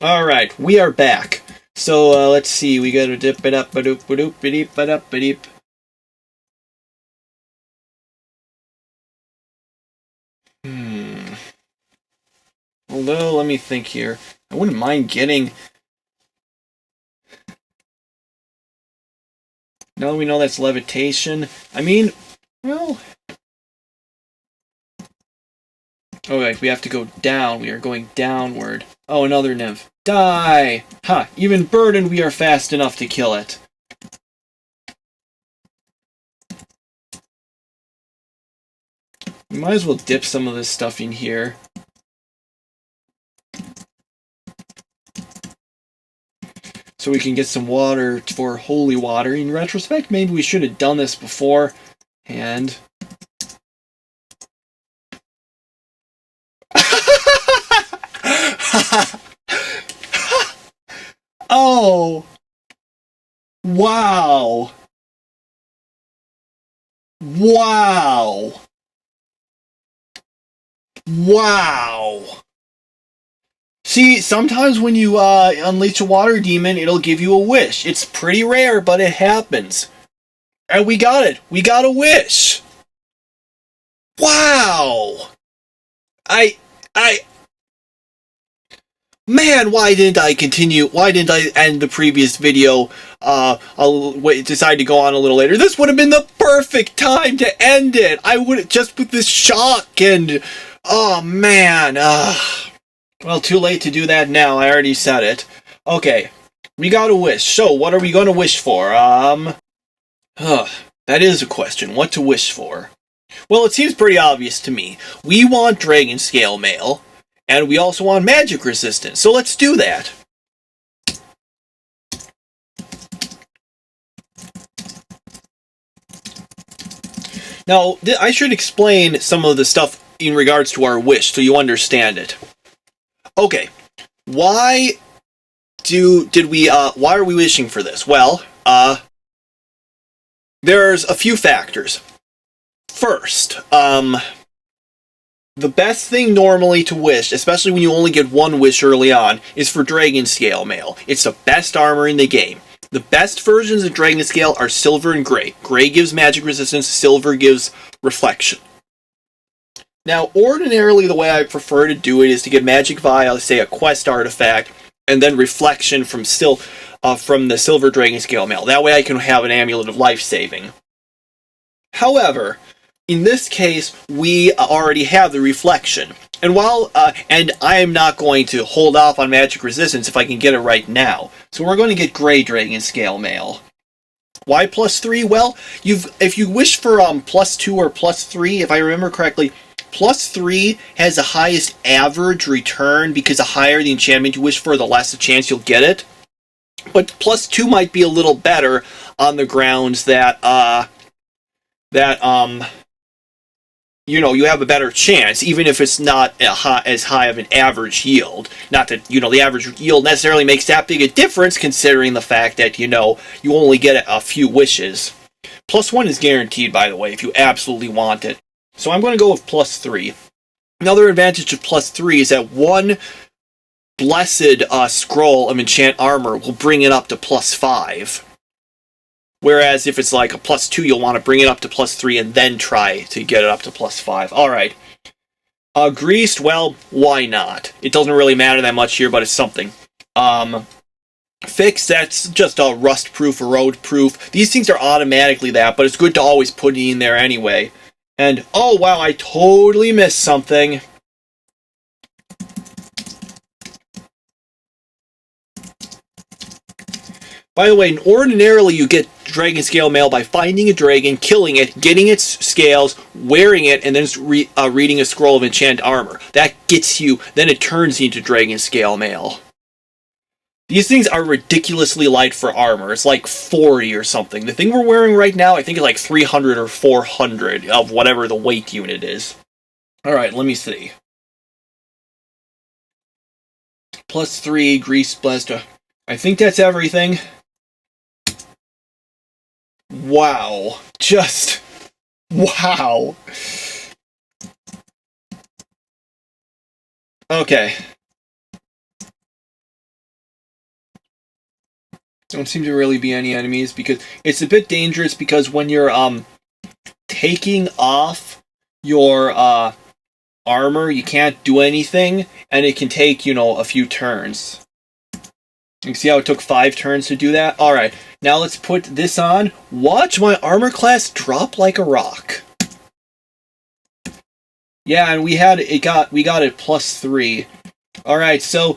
Alright, we are back. So, let's see, we gotta dip it up, ba-doop, ba-doop, ba-deep, ba-dup, ba-deep. Although, let me think here. I wouldn't mind getting... Now that we know that's levitation, I mean, well... Okay, we have to go down. We are going downward. Oh, another nymph. Die! Ha! Even burdened, we are fast enough to kill it. We might as well dip some of this stuff in here. So we can get some water for holy water. In retrospect, maybe we should have done this before. And... Oh! Wow! Wow! Wow! See, sometimes when you unleash a water demon, it'll give you a wish. It's pretty rare, but it happens. And we got it. We got a wish. Wow! I... Man, why didn't I continue? Why didn't I end the previous video? I'll decide to go on a little later. This would have been the perfect time to end it. I would have just with this shock and... Oh, man. Well, too late to do that now. I already said it. Okay. We got a wish. So, what are we going to wish for? That is a question. What to wish for? Well, it seems pretty obvious to me. We want Dragon Scale Mail. And we also want magic resistance, so let's do that. Now, I should explain some of the stuff in regards to our wish, so you understand it. Okay, why are we wishing for this? Well, there's a few factors. First, the best thing normally to wish, especially when you only get one wish early on, is for Dragon Scale Mail. It's the best armor in the game. The best versions of Dragon Scale are Silver and Gray. Gray gives magic resistance, Silver gives reflection. Now, ordinarily the way I prefer to do it is to get magic via, say, a quest artifact, and then reflection from the Silver Dragon Scale Mail. That way I can have an Amulet of Life Saving. However, in this case, we already have the reflection. And and I am not going to hold off on magic resistance if I can get it right now. So we're going to get Gray Dragon Scale Mail. Why +3? Well, if you wish for +2 or +3, if I remember correctly, +3 has the highest average return because the higher the enchantment you wish for, the less the chance you'll get it. But +2 might be a little better on the grounds that you have a better chance, even if it's not as high of an average yield. Not that, the average yield necessarily makes that big a difference, considering the fact that, you only get a few wishes. +1 is guaranteed, by the way, if you absolutely want it. So I'm going to go with +3. Another advantage of +3 is that one blessed scroll of enchant armor will bring it up to +5. Whereas if it's like a +2, you'll want to bring it up to +3 and then try to get it up to +5. Alright. Greased, well, why not? It doesn't really matter that much here, but it's something. Fixed, that's just a rust-proof, erode-proof. These things are automatically that, but it's good to always put it in there anyway. And, oh wow, I totally missed something. By the way, ordinarily you get Dragon Scale Mail by finding a dragon, killing it, getting its scales, wearing it, and then reading a scroll of enchant armor. That gets you, then it turns into Dragon Scale Mail. These things are ridiculously light for armor. It's like 40 or something. The thing we're wearing right now, I think, is like 300 or 400 of whatever the weight unit is. Alright, let me see. +3, Grease Blaster. I think that's everything. Wow. Just... wow. Okay. Don't seem to really be any enemies, because it's a bit dangerous, because when you're taking off your armor, you can't do anything, and it can take, a few turns. You can see how it took 5 turns to do that? Alright, now let's put this on. Watch my armor class drop like a rock. Yeah, and we got it +3. Alright, so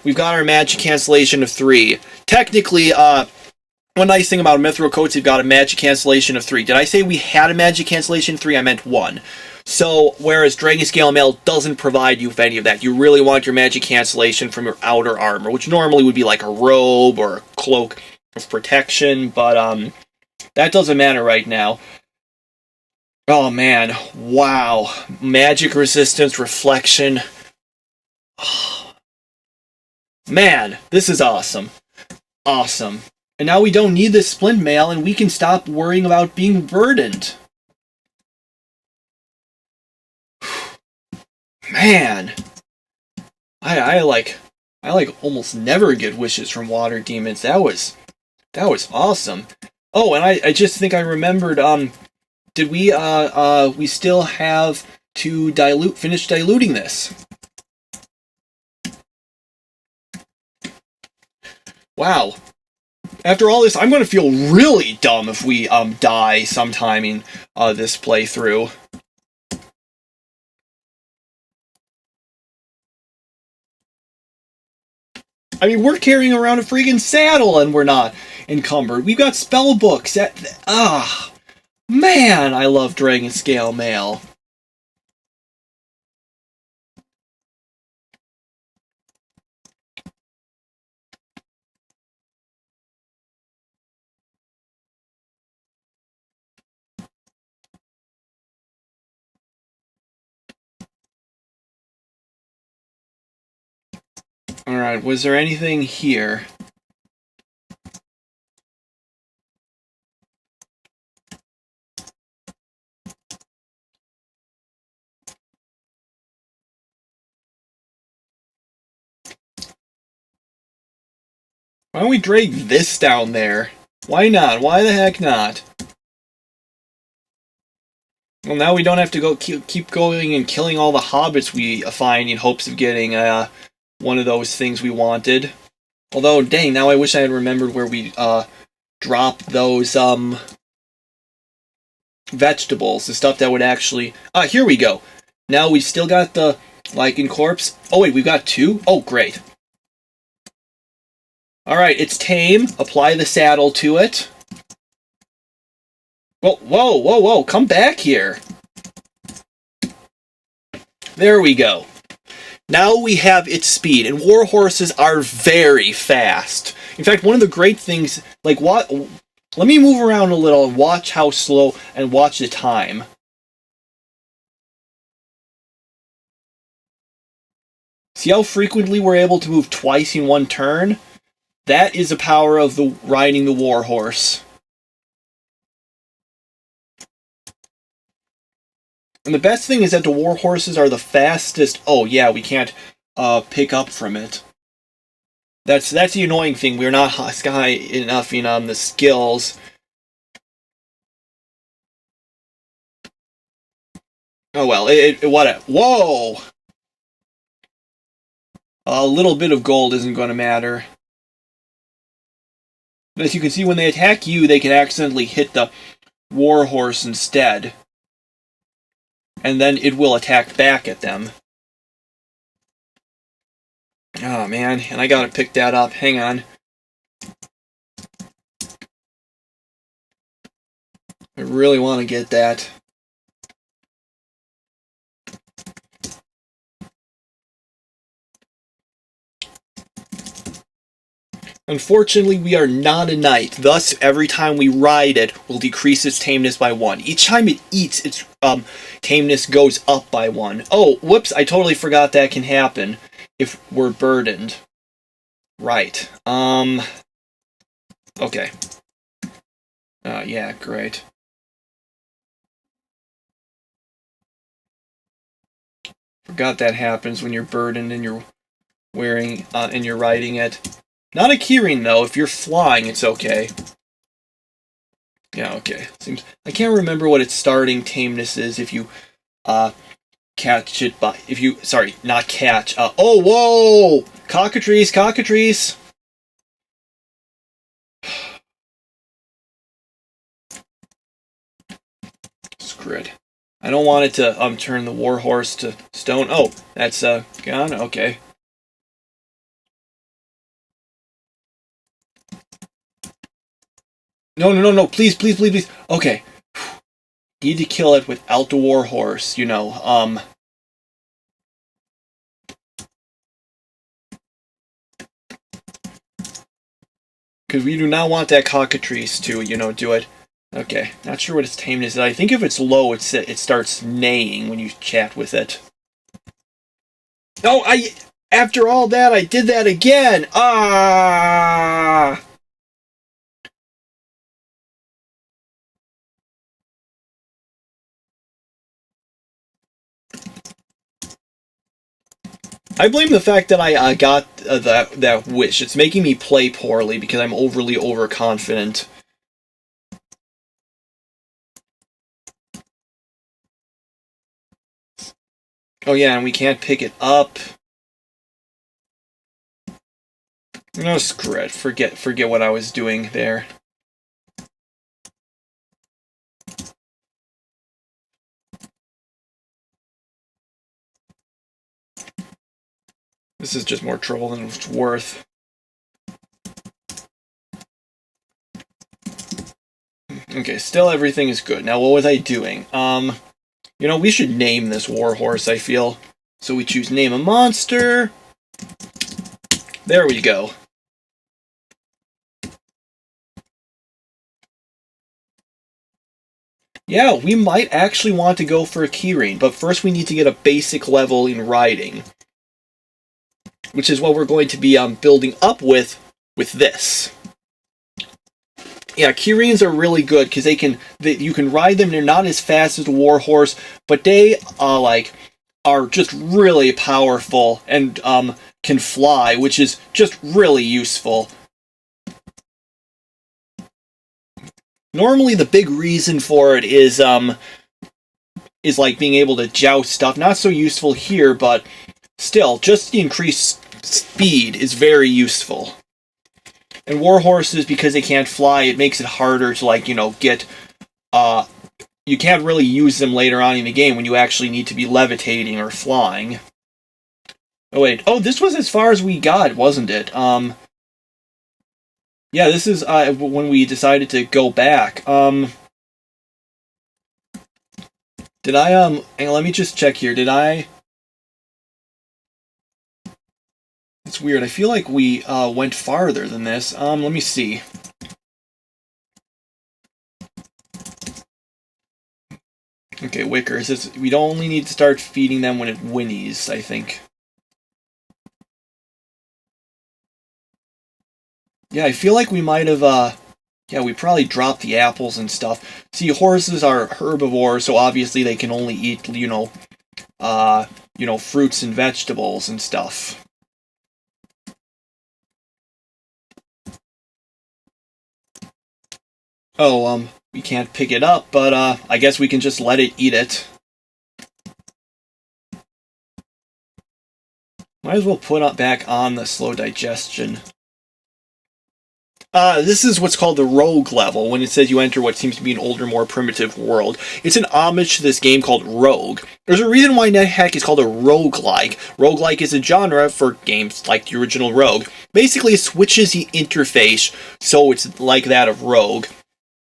we've got our magic cancellation of 3. Technically, one nice thing about Mithril Coats, you've got a magic cancellation of 3. Did I say we had a magic cancellation of 3? I meant 1. So, whereas Dragon Scale Mail doesn't provide you with any of that, you really want your magic cancellation from your outer armor, which normally would be like a robe or a cloak of protection, but that doesn't matter right now. Oh man, wow. Magic resistance, reflection. Man, this is awesome. Awesome. And now we don't need this splint mail, and we can stop worrying about being burdened. Man, I like almost never get wishes from water demons. That was awesome. Oh, and I just think I remembered. Did we still have to finish diluting this? Wow. After all this, I'm going to feel really dumb if we die sometime in this playthrough. I mean, we're carrying around a freaking saddle and we're not encumbered. We've got spell books. Man, I love Dragon Scale Mail. Alright, was there anything here? Why don't we drag this down there? Why not? Why the heck not? Well, now we don't have to go keep going and killing all the hobbits we find in hopes of getting one of those things we wanted. Although, dang, now I wish I had remembered where we dropped those vegetables, the stuff that would actually... here we go. Now we've still got the Lichen Corpse. Oh wait, we've got 2? Oh, great. Alright, it's tame. Apply the saddle to it. Whoa, come back here. There we go. Now we have its speed, and warhorses are very fast. In fact, one of the great things, like, let me move around a little and watch how slow, and watch the time. See how frequently we're able to move twice in one turn? That is the power of riding the warhorse. And the best thing is that the warhorses are the fastest... Oh, yeah, we can't pick up from it. That's the annoying thing. We're not high enough in the skills. Oh, well, what? Whoa! A little bit of gold isn't going to matter. But as you can see, when they attack you, they can accidentally hit the warhorse instead. And then it will attack back at them. Oh man, and I gotta pick that up. Hang on. I really want to get that. Unfortunately, we are not a knight. Thus, every time we ride it, we'll decrease its tameness by 1. Each time it eats, its tameness goes up by 1. Oh, whoops, I totally forgot that can happen if we're burdened. Right. Okay. Yeah, great. Forgot that happens when you're burdened and you're wearing, and you're riding it. Not a keyring, though. If you're flying, it's okay. Yeah, okay. Seems I can't remember what its starting tameness is if you catch it by sorry, not catch. Oh, whoa! Cockatrice, cockatrice. Screw it. I don't want it to turn the warhorse to stone. Oh, that's gone. Okay. No, no, no, no! Please, please, please, please. Okay. Need to kill it without the warhorse. You know. Because we do not want that cockatrice to, you know, do it. Okay, not sure what its tameness is. I think if it's low, it starts neighing when you chat with it. Oh, after all that, I did that again! Ah! I blame the fact that I got that wish. It's making me play poorly because I'm overly overconfident. Oh yeah, and we can't pick it up. No, screw it. Forget what I was doing there. This is just more trouble than it's worth. Okay, still everything is good. Now, what was I doing? You know, we should name this warhorse, I feel. So we choose name a monster. There we go. Yeah, we might actually want to go for a keyring, but first we need to get a basic level in riding. Which is what we're going to be building up with this. Yeah, keyrings are really good because you can ride them. They're not as fast as the warhorse, but they are just really powerful and can fly, which is just really useful. Normally, the big reason for it is like being able to joust stuff. Not so useful here, but still, just the increased speed is very useful. And warhorses, because they can't fly, it makes it harder to, like, you know, get... you can't really use them later on in the game when you actually need to be levitating or flying. Oh, wait. Oh, this was as far as we got, wasn't it? Yeah, this is when we decided to go back. Did I, hang on, let me just check here. Did I... It's weird. I feel like we went farther than this. Let me see. Okay, Wicker. It says we don't only need to start feeding them when it whinnies, I think. Yeah, I feel like we might have, yeah, we probably dropped the apples and stuff. See, horses are herbivores, so obviously they can only eat, you know, fruits and vegetables and stuff. Oh, we can't pick it up, but, I guess we can just let it eat it. Might as well put back on the slow digestion. This is what's called the rogue level, when it says you enter what seems to be an older, more primitive world. It's an homage to this game called Rogue. There's a reason why NetHack is called a roguelike. Roguelike is a genre for games like the original Rogue. Basically, it switches the interface so it's like that of Rogue,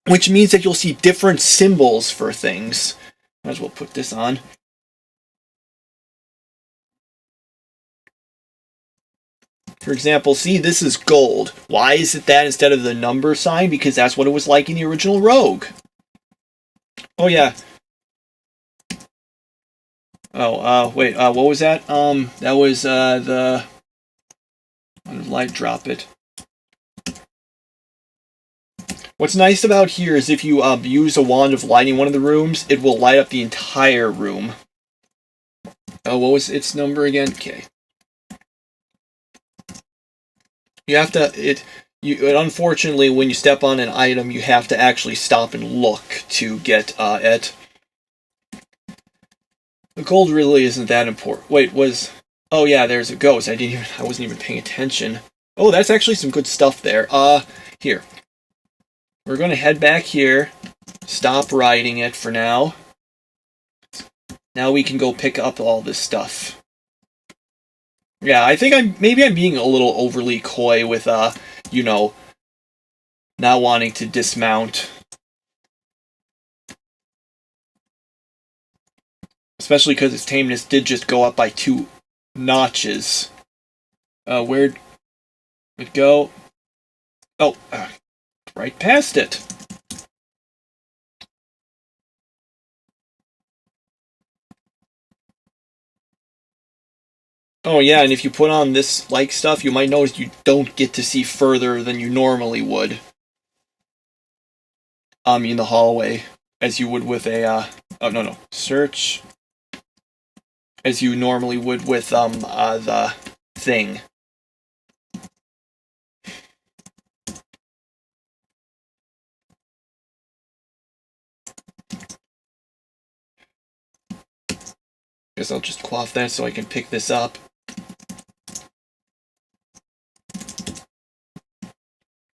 which means that you'll see different symbols for things. Might as well put this on. For example, see, this is gold. Why is it that instead of the number sign? Because that's what it was like in the original Rogue. Oh, yeah. Oh, wait, what was that? That was, the... How did light drop it? What's nice about here is if you, use a wand of light in one of the rooms, it will light up the entire room. Oh, what was its number again? Okay. You have to unfortunately, when you step on an item, you have to actually stop and look to get it. The gold really isn't that important. Wait, oh yeah, there's a ghost. I wasn't even paying attention. Oh, that's actually some good stuff there. Here. We're gonna head back here. Stop riding it for now. Now we can go pick up all this stuff. Yeah, I think maybe I'm being a little overly coy with you know, not wanting to dismount. Especially because its tameness did just go up by 2 notches. Where'd it go? Oh, right past it. Oh yeah, and if you put on this like stuff, you might notice you don't get to see further than you normally would. In the hallway, as you would with a oh no, search, as you normally would with the thing. Guess I'll just quaff that so I can pick this up.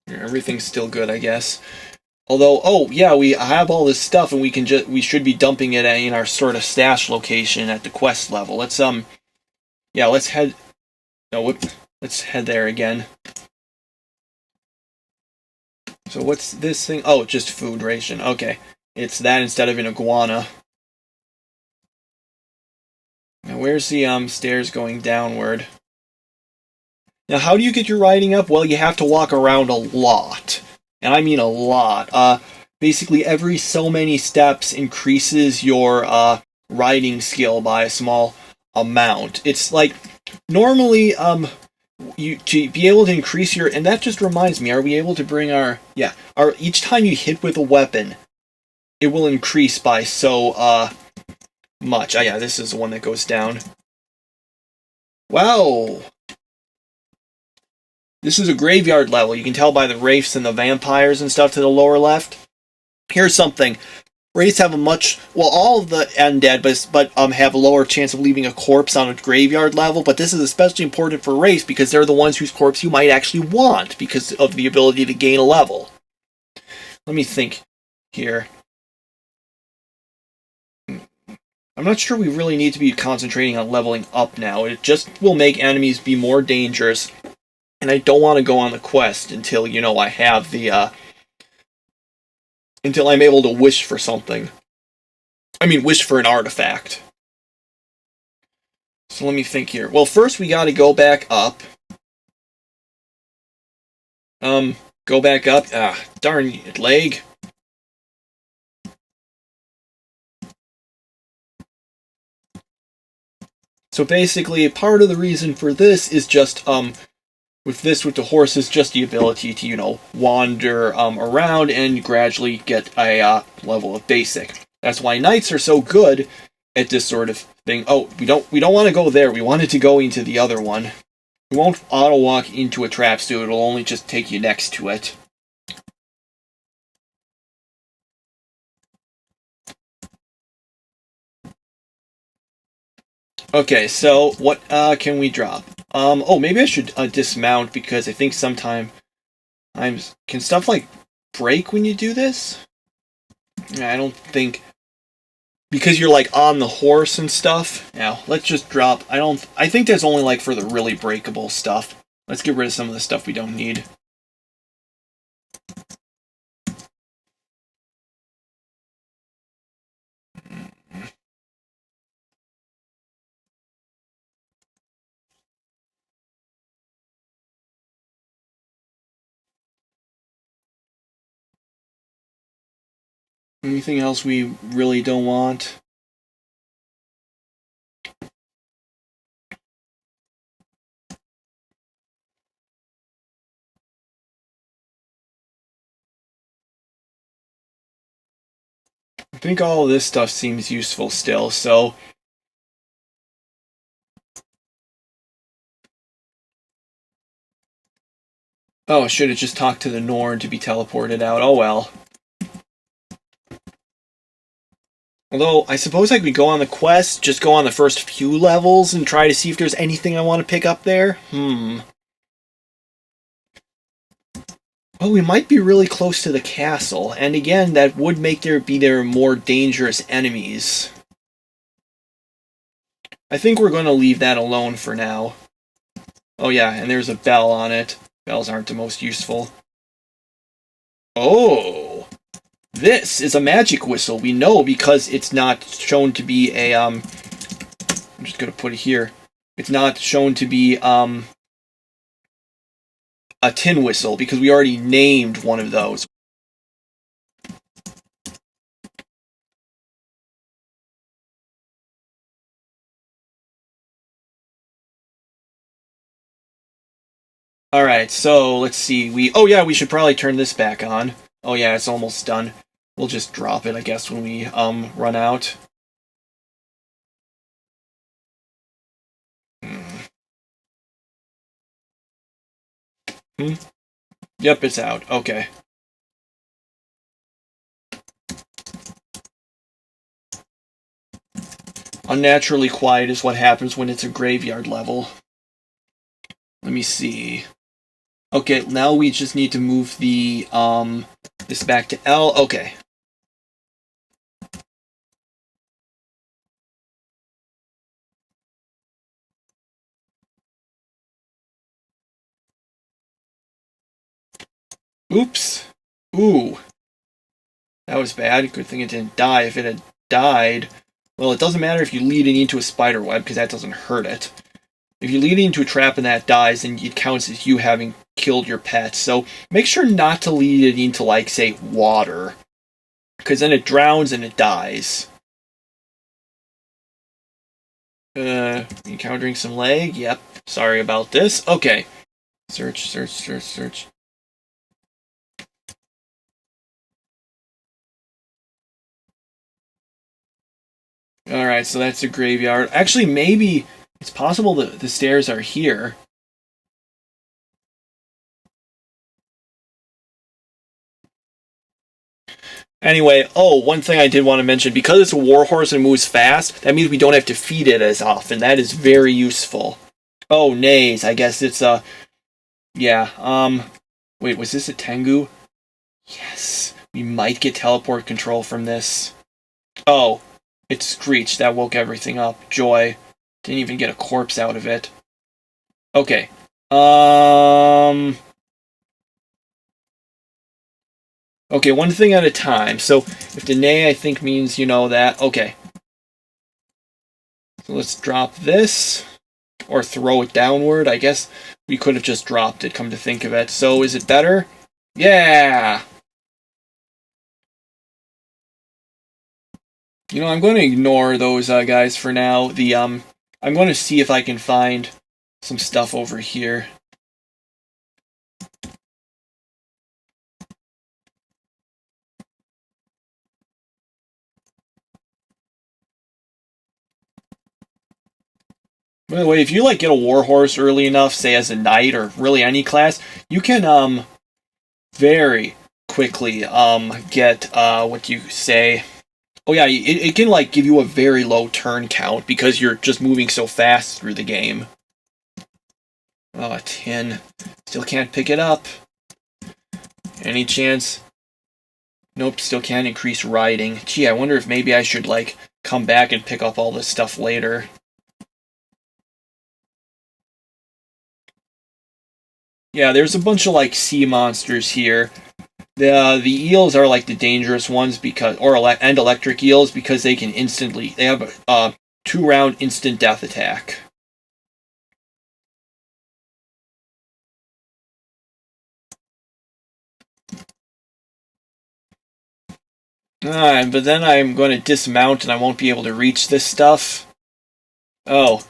Everything's still good, I guess. Although, oh yeah, we have all this stuff, and we should be dumping it in our sort of stash location at the quest level. Let's yeah, let's head. No, let's head there again. So what's this thing? Oh, just food ration. Okay, it's that instead of an iguana. Now where's the stairs going downward? Now how do you get your riding up? Well, you have to walk around a lot. And I mean a lot. Basically every so many steps increases your riding skill by a small amount. It's like normally you to be able to increase your, and that just reminds me, are we able to bring our each time you hit with a weapon, it will increase by so much. Yeah, this is the one that goes down. Wow. This is a graveyard level. You can tell by the wraiths and the vampires and stuff to the lower left. Here's something. Wraiths have a all of the undead, but have a lower chance of leaving a corpse on a graveyard level, but this is especially important for wraiths because they're the ones whose corpse you might actually want because of the ability to gain a level. Let me think here. I'm not sure we really need to be concentrating on leveling up now. It just will make enemies be more dangerous. And I don't want to go on the quest until, I have the, until I'm able to wish for something. I mean, wish for an artifact. So let me think here. Well, first we gotta go back up. Go back up. Darn it, leg. So basically, part of the reason for this is just, with the horse is just the ability to, wander around and gradually get a level of basic. That's why knights are so good at this sort of thing. Oh, we don't want to go there. We wanted to go into the other one. We won't auto walk into a trap stew. It'll only just take you next to it. Okay, so what can we drop? Oh, maybe I should dismount because I think sometimes can stuff like break when you do this? I don't think, because you're like on the horse and stuff. Now, let's just drop. I think there's only like for the really breakable stuff. Let's get rid of some of the stuff we don't need. Anything else we really don't want? I think all of this stuff seems useful still, so Oh, I should have just talked to the Norn to be teleported out. Oh well. Although, I suppose I could go on the quest, just go on the first few levels and try to see if there's anything I want to pick up there. Well, we might be really close to the castle, and again, that would make there more dangerous enemies. I think we're going to leave that alone for now. Oh yeah, and there's a bell on it. Bells aren't the most useful. Oh! This is a magic whistle. We know because it's not shown to be a, I'm just going to put it here. It's not shown to be, a tin whistle, because we already named one of those. Alright, so, let's see, oh yeah, we should probably turn this back on. Oh yeah, it's almost done. We'll just drop it, I guess, when we, run out. Yep, it's out. Okay. Unnaturally quiet is what happens when it's a graveyard level. Let me see. Okay, now we just need to move the, this back to L. Okay. Oops. Ooh. That was bad. Good thing it didn't die. If it had died, well, it doesn't matter if you lead it into a spider web, because that doesn't hurt it. If you lead it into a trap and that dies, then it counts as you having killed your pet. So make sure not to lead it into, like, say, water, because then it drowns and it dies. Encountering some lag? Yep. Sorry about this. Okay. Search, search, search, search. Alright, so that's the graveyard. Actually, maybe it's possible that the stairs are here. Anyway, oh, one thing I did want to mention, because it's a warhorse and moves fast, that means we don't have to feed it as often. That is very useful. Oh, nays. I guess it's a... yeah, wait, was this a Tengu? Yes. We might get teleport control from this. Oh, it screeched. That woke everything up. Joy. Didn't even get a corpse out of it. Okay. Okay, one thing at a time. So, if the nay, I think, means you know that. Okay. So let's drop this. Or throw it downward. I guess we could have just dropped it, come to think of it. So, is it better? Yeah! You know, I'm going to ignore those guys for now. I'm going to see if I can find some stuff over here. By the way, if you, like, get a warhorse early enough, say as a knight or really any class, you can, very quickly, get, what you say... Oh yeah, it can, like, give you a very low turn count because you're just moving so fast through the game. Oh, a tin. Still can't pick it up. Any chance? Nope, still can't increase riding. Gee, I wonder if maybe I should, like, come back and pick up all this stuff later. Yeah, there's a bunch of, like, sea monsters here. The eels are, like, the dangerous ones because, and electric eels, because they can instantly, they have a 2-round instant death attack. But then I'm going to dismount and I won't be able to reach this stuff. Oh.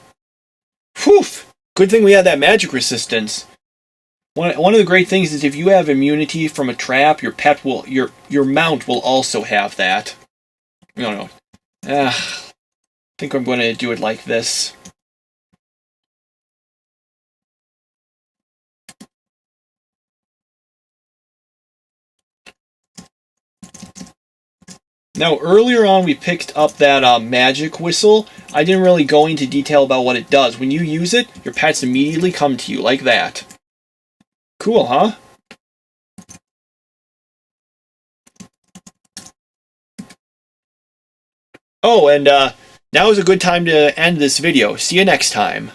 Whew! Good thing we had that magic resistance. One of the great things is if you have immunity from a trap, your pet will, your mount will also have that. No. I think I'm going to do it like this. Now, earlier on we picked up that magic whistle. I didn't really go into detail about what it does. When you use it, your pets immediately come to you, like that. Cool, huh? Oh, and now is a good time to end this video. See you next time.